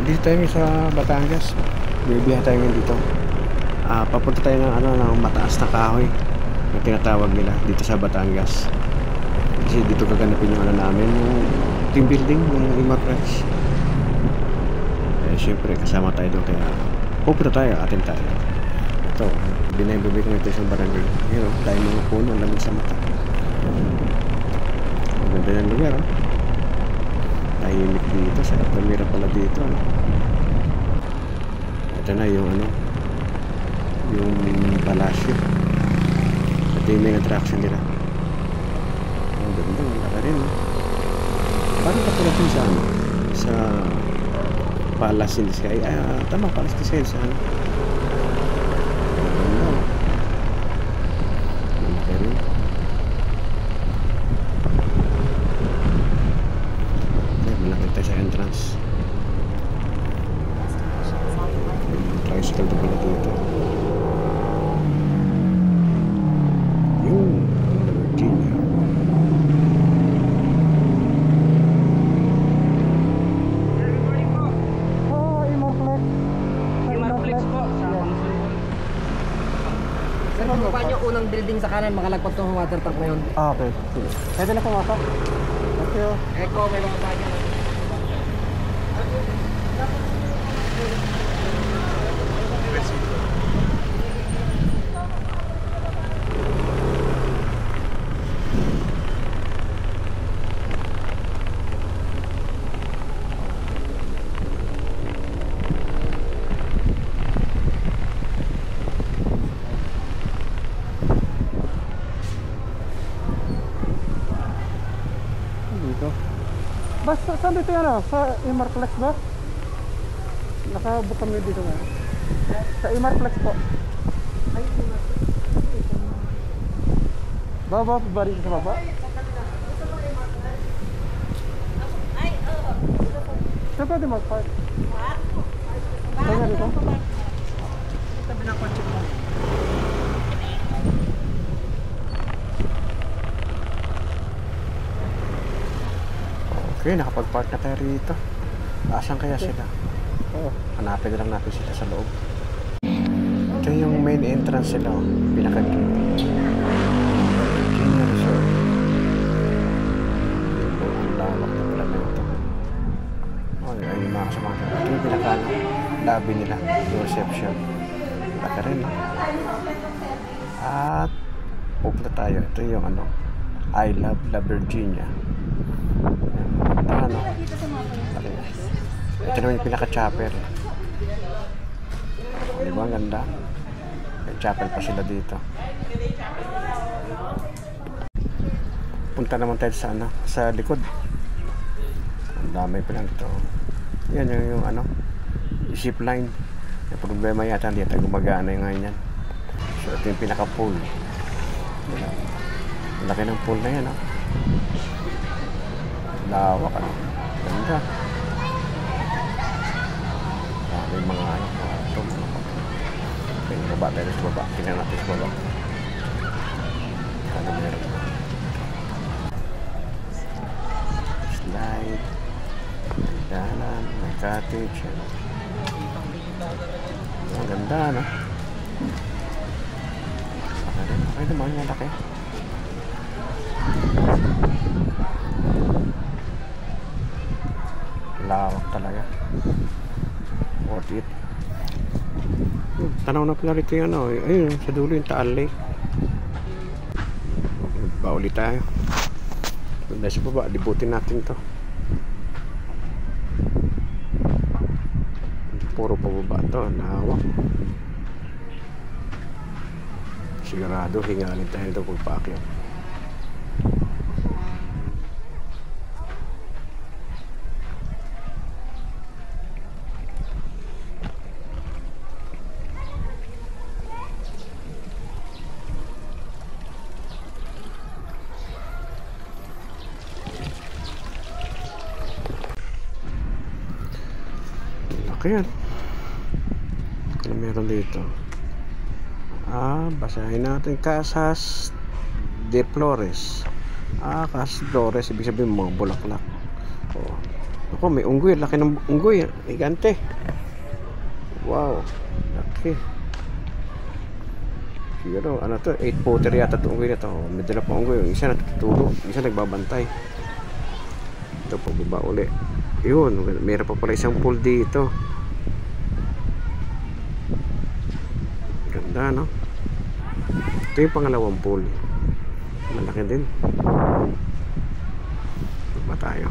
Dito tayo sa Batangas. Bibiyahe tayo ngayon dito. Papunta tayo ng ng mataas na kahoy na tinatawag nila dito sa Batangas. Kasi dito gaganapin yung namin, yung team building ng Imarflex. Siyempre kasama tayo doon, kaya pupunta tayo, atin tayo. Ito, binayang-bibig ng ito sa barangay. Yun, dahil mga puno, lamig sa mata. Ang ganda ng lugar, tahimik dito, sa Altamira pala dito. Ito na yung yung palasyo. Ito yung main attraction nila. Ang ganda, ang laka rin. Parang katulad din sa Palace in the Sky. Tama, Palace in the Sky sa ang ganda. Ang laka rin. Malaki tayo sa entrance. Tricycle na pala dito. Yung Virginia. Imarflex po. Sir, pagbuka nyo unang building sa kanan, makalagpas ng water tank na yun. Okay. Pwede na kumaka. Thank you. Echo, may mga bagay. Basta saan dito yan sa Imarflex ba? Nakabook kami dito nga. Sa Imarflex po. Ay, Baba, bari sa baba. Saan pwede mag-park? Saan nga dito? sabi ng kotse mo. Okay, nakapag-park na tayo rito. Asan kaya sila? Hanapin na lang natin sila sa loob. Ito yung main entrance sila, pinaka-gate. Virginia Resort. Ito, ang lawak na pala na ito. Ay, yung mga kasama ko. Ito yung pinaka-lobby nila, yung reception. Laka rin. At pupunta tayo. Ito yung I love La Virginia. Ito naman yung pinaka-chapel. Di ba ang ganda? May chapel pa sila dito. Punta naman tayo sa likod. Ang dami pa lang dito. Yan yung zip line. Yung problema yata hindi tayo gumagana yung ngayon yan. So ito yung pinaka-pool. Laki ng pool na yan. Lawak ganda. May mga ito. Okay, baba tayo sa baba. Tingnan natin sa baba. Kano meron. Slide. May dalan. May cottage. Ang ganda, no? Okay naman yung laki. Lawak talaga. Worth it. Tanaw na pala rito yung ayun, sa dulo yung Taal Lake. Bauli tayo. Dahil sa baba, libutin natin to. Puro pababa to, lawak. Sigurado, hingalin tayo ito pagpakyaw. Ayan. Ano meron dito? Basahin natin. Casas de Flores. Casas Flores, ibig sabihin mga bulaklak. Ako, may unggoy. Laki ng unggoy. Gigante. Wow. Laki. Siguro, ano to? 8-footer yata itong unggoy na to. May dala pa unggoy. Yung isa natutulog. Yung isa nagbabantay. Ito po, baba uli. Yun. Meron pa pala isang pool dito. Ganda, no? Ito yung pangalawang pool. Malaki din. Baba tayo.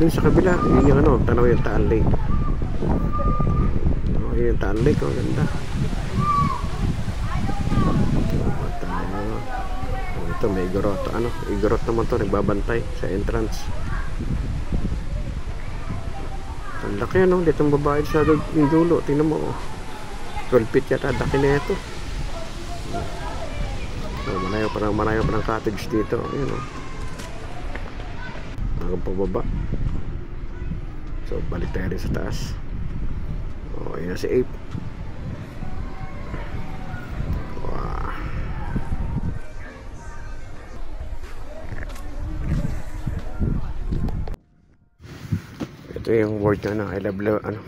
Doon sa kabila, yun yung ano, tanaw yung Taal Lake. Oh, yun yung Taal Lake, oh, ganda. Oh, ito may igorot, ano, igorot naman to, nagbabantay sa entrance. Ang laki, ano, dito ang babae sa yung dulo, tingnan mo, oh. 12 feet yata, laki na ito. Oh, marayo pa ng cottage dito, yun, oh. Hanggang pababa. So balik tayo rin sa taas. Oh, yun na si Ape. Wow. Ito yung word na I love ano,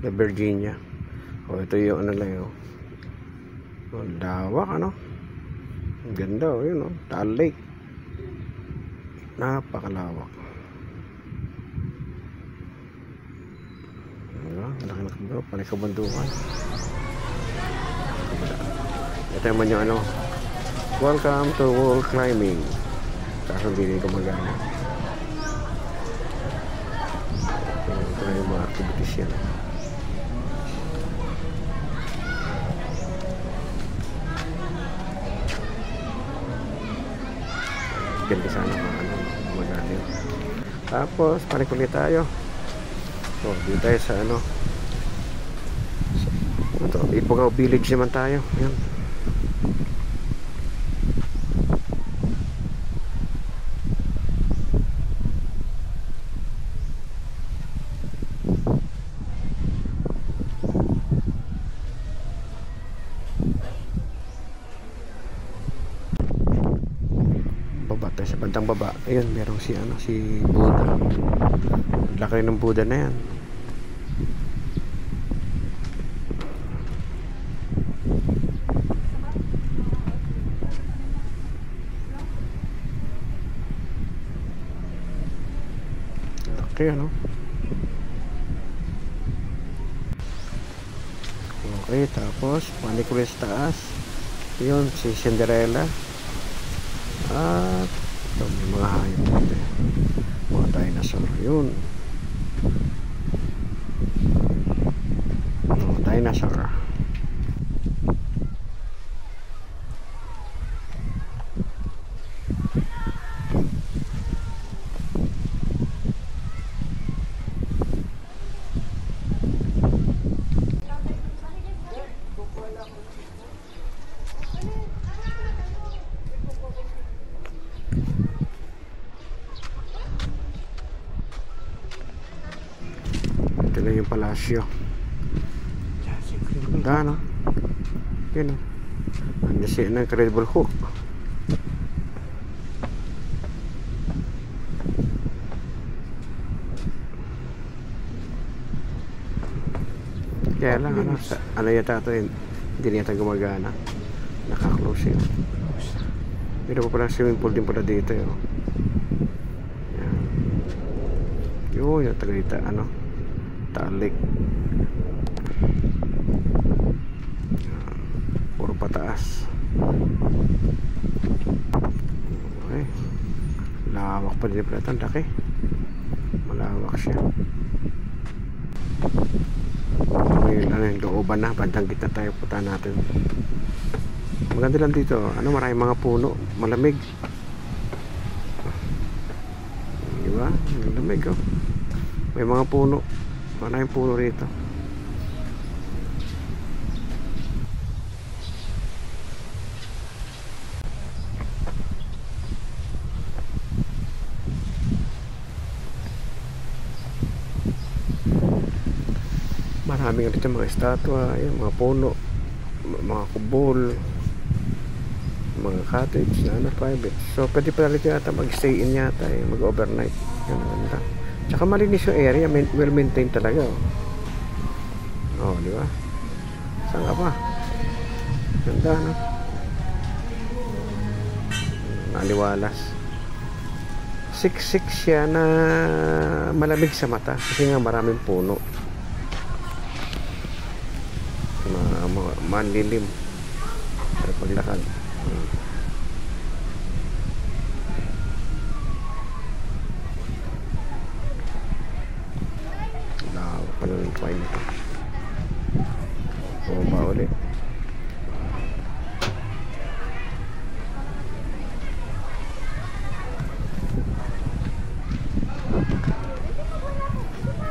the Virginia. Oh, ito yung ano lang yun. Oh, lawak, ano. Ang ganda, oh, yun, oh. Taal Lake. Napakalawak. Laki na kabro, panay kabundukan. Ito naman yung ano, welcome to wall climbing. Kaso hindi ko magana. Ito na yung mga activities yan. Ganda sana mga ano, magana yun. Tapos panikulit tayo. So, dito tayo sa ano, ito, Ifugao Village naman tayo. Ayan. Baba tayo sa bandang baba. Ayun, merong si ano, si Buddha. Laki ng Buddha na yan. Laki, ano? Okay, tapos panikulit sa taas. Yun, si Cinderella. At ito, may mga hayop dito. Mga dinosaur. Yun. Dinosaur. Ito na yung palasyo. Ganda, no? Yun, no? Ano siya na Incredible Hulk. Kaya lang, ano, ano yata ito, hindi yata gumagana. Naka-close yun. Pero pa pala swimming pool din pala dito, yun. Yan. Yun, yung Tagayta, ano, Taal Lake. Puro pataas. Okay. Lawak pa din pala ito, ang laki. Malawak siya. Ngayon, ano yung looban na, bandang gitna tayo, punta natin. Maganda lang dito, ano, maraming mga puno, malamig. Diba? Ang lamig, oh. May mga puno. Maraming puno rito. Maraming dito mga estatwa, yan, mga puno, mga kubol, mga cottage na private. So pwede pala dito yata mag-stay in yata, mag-overnight. Yan, ganda. Tsaka malinis yung area, well maintained talaga. Oh, di ba? Saan ka pa? Ganda, no? Naliwalas. Siksik siya na malamig sa mata kasi nga maraming puno. Manlilim sa paglakad. Lawak pala ng file nito. Bumaba ulit.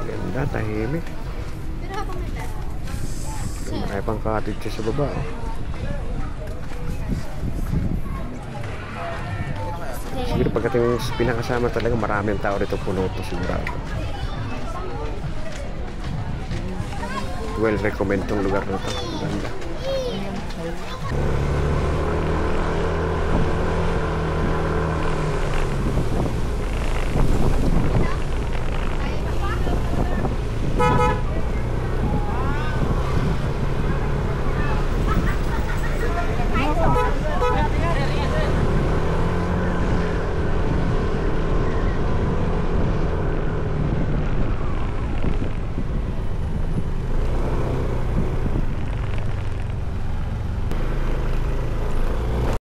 Ganda, tahimik. Marami pang cottage sa baba, oh. Siguro pagdating pinakasama talaga maraming tao rito, puno to sigurado. Well recommend tong lugar na to. Ganda.